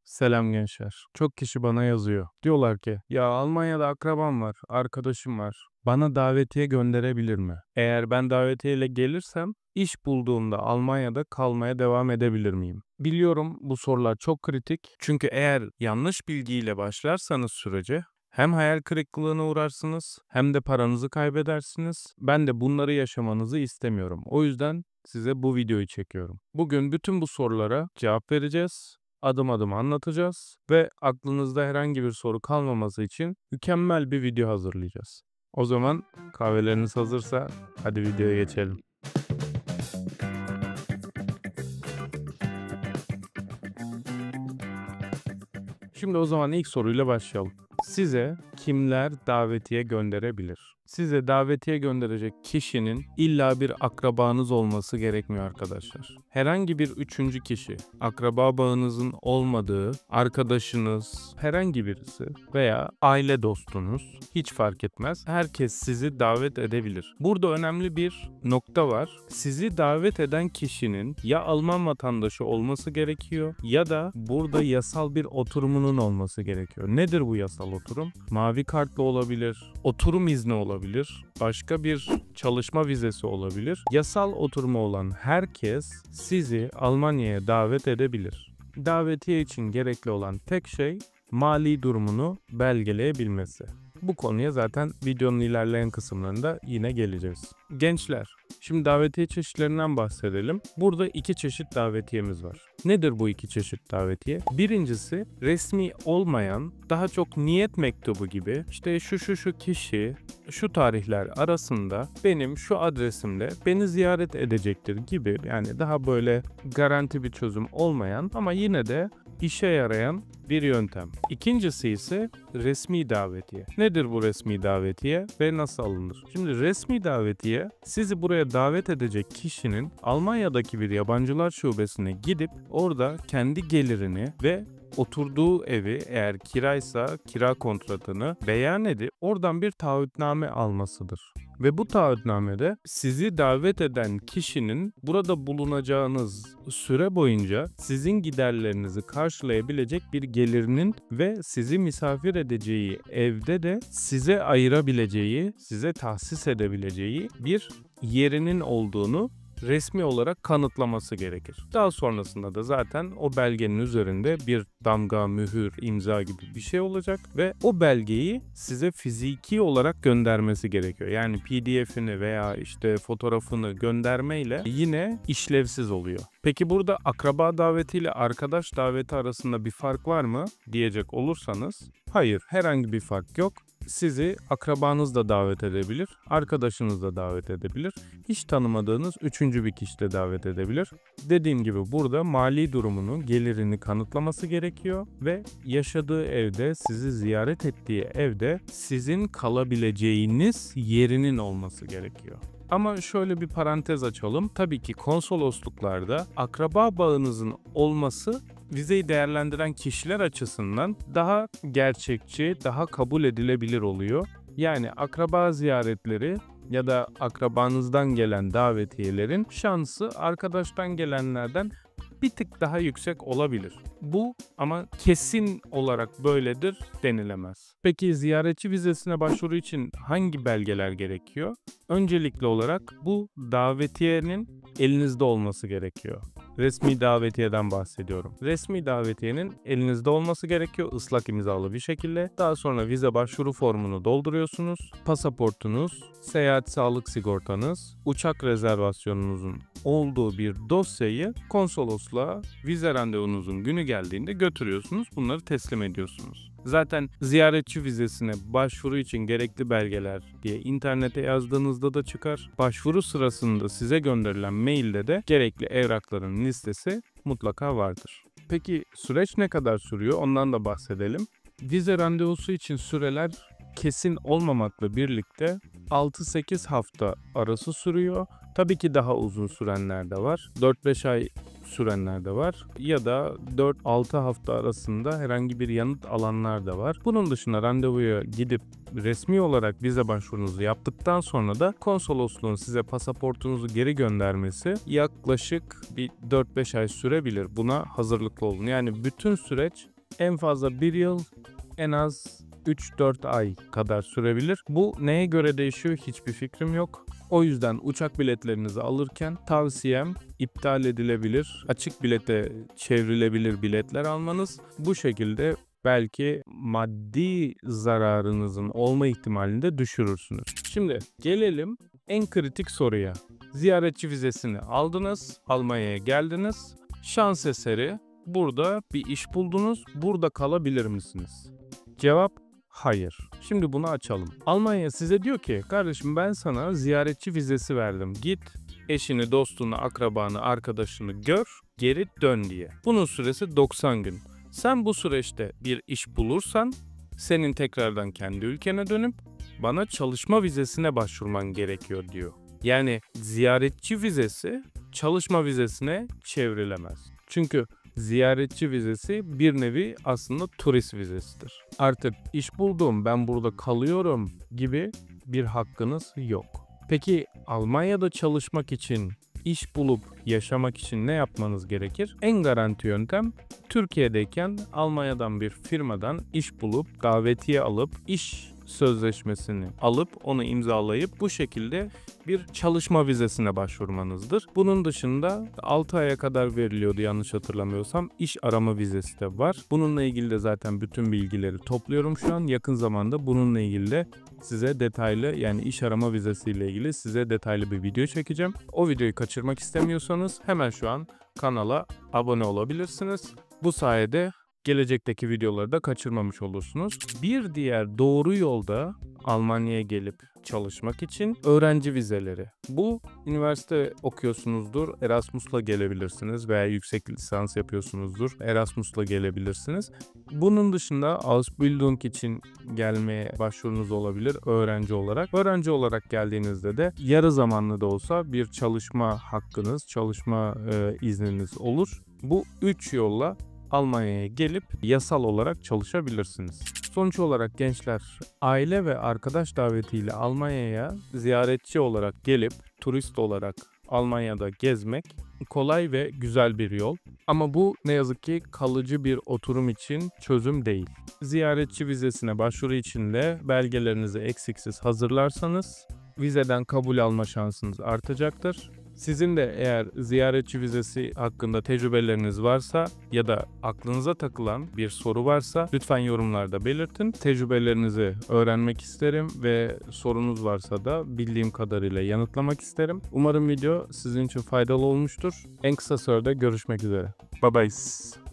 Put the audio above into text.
Selam gençler. Çok kişi bana yazıyor. Diyorlar ki ya Almanya'da akrabam var, arkadaşım var. Bana davetiye gönderebilir mi? Eğer ben davetiyeyle gelirsem iş bulduğumda Almanya'da kalmaya devam edebilir miyim? Biliyorum bu sorular çok kritik. Çünkü eğer yanlış bilgiyle başlarsanız sürece hem hayal kırıklığına uğrarsınız hem de paranızı kaybedersiniz. Ben de bunları yaşamanızı istemiyorum. O yüzden size bu videoyu çekiyorum. Bugün bütün bu sorulara cevap vereceğiz. Adım adım anlatacağız ve aklınızda herhangi bir soru kalmaması için mükemmel bir video hazırlayacağız. O zaman kahveleriniz hazırsa hadi videoya geçelim. Şimdi o zaman ilk soruyla başlayalım. Size kimler davetiye gönderebilir? Size davetiye gönderecek kişinin illa bir akrabanız olması gerekmiyor arkadaşlar. Herhangi bir üçüncü kişi, akraba bağınızın olmadığı arkadaşınız, herhangi birisi veya aile dostunuz hiç fark etmez. Herkes sizi davet edebilir. Burada önemli bir nokta var. Sizi davet eden kişinin ya Alman vatandaşı olması gerekiyor ya da burada yasal bir oturumunun olması gerekiyor. Nedir bu yasal oturum? Mavi kartlı olabilir, oturum izni olabilir, başka bir çalışma vizesi olabilir. Yasal oturumu olan herkes sizi Almanya'ya davet edebilir. Davetiye için gerekli olan tek şey mali durumunu belgeleyebilmesi. Bu konuya zaten videonun ilerleyen kısımlarında yine geleceğiz. Gençler, şimdi davetiye çeşitlerinden bahsedelim. Burada iki çeşit davetiyemiz var. Nedir bu iki çeşit davetiye? Birincisi resmi olmayan, daha çok niyet mektubu gibi işte şu kişi şu tarihler arasında benim şu adresimle beni ziyaret edecektir gibi, yani daha böyle garanti bir çözüm olmayan ama yine de işe yarayan bir yöntem. İkincisi ise resmi davetiye. Nedir bu resmi davetiye ve nasıl alınır? Şimdi resmi davetiye sizi buraya davet edecek kişinin Almanya'daki bir yabancılar şubesine gidip orada kendi gelirini ve oturduğu evi, eğer kiraysa kira kontratını beyan edip oradan bir taahhütname almasıdır. Ve bu taahhütnamede sizi davet eden kişinin burada bulunacağınız süre boyunca sizin giderlerinizi karşılayabilecek bir gelirinin ve sizi misafir edeceği evde de size ayırabileceği, size tahsis edebileceği bir yerinin olduğunu resmi olarak kanıtlaması gerekir. Daha sonrasında da zaten o belgenin üzerinde bir damga, mühür, imza gibi bir şey olacak ve o belgeyi size fiziki olarak göndermesi gerekiyor. Yani PDF'ini veya işte fotoğrafını göndermeyle yine işlevsiz oluyor. Peki burada akraba davetiyle arkadaş daveti arasında bir fark var mı diyecek olursanız, hayır, herhangi bir fark yok. Sizi akrabanız da davet edebilir, arkadaşınız da davet edebilir, hiç tanımadığınız üçüncü bir kişi de davet edebilir. Dediğim gibi burada mali durumunu, gelirini kanıtlaması gerekiyor ve yaşadığı evde, sizi ziyaret ettiği evde sizin kalabileceğiniz yerinin olması gerekiyor. Ama şöyle bir parantez açalım. Tabii ki konsolosluklarda akraba bağınızın olması vizeyi değerlendiren kişiler açısından daha gerçekçi, daha kabul edilebilir oluyor. Yani akraba ziyaretleri ya da akrabanızdan gelen davetiyelerin şansı arkadaştan gelenlerden bir tık daha yüksek olabilir. Bu ama kesin olarak böyledir denilemez. Peki ziyaretçi vizesine başvuru için hangi belgeler gerekiyor? Öncelikli olarak bu davetiyenin elinizde olması gerekiyor. Resmi davetiyeden bahsediyorum. Resmi davetiyenin elinizde olması gerekiyor ıslak imzalı bir şekilde. Daha sonra vize başvuru formunu dolduruyorsunuz. Pasaportunuz, seyahat sağlık sigortanız, uçak rezervasyonunuzun olduğu bir dosyayı konsolosluğa vize randevunuzun günü geldiğinde götürüyorsunuz. Bunları teslim ediyorsunuz. Zaten ziyaretçi vizesine başvuru için gerekli belgeler diye internete yazdığınızda da çıkar. Başvuru sırasında size gönderilen mailde de gerekli evrakların listesi mutlaka vardır. Peki süreç ne kadar sürüyor? Ondan da bahsedelim. Vize randevusu için süreler kesin olmamakla birlikte 6-8 hafta arası sürüyor. Tabii ki daha uzun sürenler de var. 4-5 ay sürenler de var ya da 4-6 hafta arasında herhangi bir yanıt alanlar da var. Bunun dışında randevuya gidip resmi olarak vize başvurunuzu yaptıktan sonra da konsolosluğun size pasaportunuzu geri göndermesi yaklaşık bir 4-5 ay sürebilir. Buna hazırlıklı olun. Yani bütün süreç En fazla 1 yıl, en az 3-4 ay kadar sürebilir. Bu neye göre değişiyor hiçbir fikrim yok. O yüzden uçak biletlerinizi alırken tavsiyem iptal edilebilir, açık bilete çevrilebilir biletler almanız. Bu şekilde belki maddi zararınızın olma ihtimalini de düşürürsünüz. Şimdi gelelim en kritik soruya. Ziyaretçi vizesini aldınız, Almanya'ya geldiniz. Şans eseri burada bir iş buldunuz, burada kalabilir misiniz? Cevap hayır. Şimdi bunu açalım. Almanya size diyor ki kardeşim ben sana ziyaretçi vizesi verdim. Git eşini, dostunu, akrabanı, arkadaşını gör, geri dön diye. Bunun süresi 90 gün. Sen bu süreçte bir iş bulursan senin tekrardan kendi ülkene dönüp bana çalışma vizesine başvurman gerekiyor diyor. Yani ziyaretçi vizesi çalışma vizesine çevrilemez. Çünkü ziyaretçi vizesi bir nevi aslında turist vizesidir. Artık iş buldum, ben burada kalıyorum gibi bir hakkınız yok. Peki Almanya'da çalışmak için, iş bulup yaşamak için ne yapmanız gerekir? En garanti yöntem Türkiye'deyken Almanya'dan bir firmadan iş bulup davetiye alıp iş sözleşmesini alıp onu imzalayıp bu şekilde bir çalışma vizesine başvurmanızdır. Bunun dışında 6 aya kadar veriliyordu yanlış hatırlamıyorsam. İş arama vizesi de var. Bununla ilgili de zaten bütün bilgileri topluyorum şu an. Yakın zamanda bununla ilgili de size detaylı yani iş arama vizesiyle ilgili size detaylı bir video çekeceğim. O videoyu kaçırmak istemiyorsanız hemen şu an kanala abone olabilirsiniz. Bu sayede gelecekteki videoları da kaçırmamış olursunuz. Bir diğer doğru yolda Almanya'ya gelip çalışmak için öğrenci vizeleri. Bu üniversite okuyorsunuzdur, Erasmus'la gelebilirsiniz veya yüksek lisans yapıyorsunuzdur, Erasmus'la gelebilirsiniz. Bunun dışında Ausbildung için gelmeye başvurunuz olabilir öğrenci olarak. Öğrenci olarak geldiğinizde de yarı zamanlı da olsa bir çalışma hakkınız, çalışma izniniz olur. Bu 3 yolla Almanya'ya gelip yasal olarak çalışabilirsiniz. Sonuç olarak gençler, aile ve arkadaş davetiyle Almanya'ya ziyaretçi olarak gelip turist olarak Almanya'da gezmek kolay ve güzel bir yol. Ama bu ne yazık ki kalıcı bir oturum için çözüm değil. Ziyaretçi vizesine başvuru için de belgelerinizi eksiksiz hazırlarsanız vizeden kabul alma şansınız artacaktır. Sizin de eğer ziyaretçi vizesi hakkında tecrübeleriniz varsa ya da aklınıza takılan bir soru varsa lütfen yorumlarda belirtin. Tecrübelerinizi öğrenmek isterim ve sorunuz varsa da bildiğim kadarıyla yanıtlamak isterim. Umarım video sizin için faydalı olmuştur. En kısa sürede görüşmek üzere. Bye bye.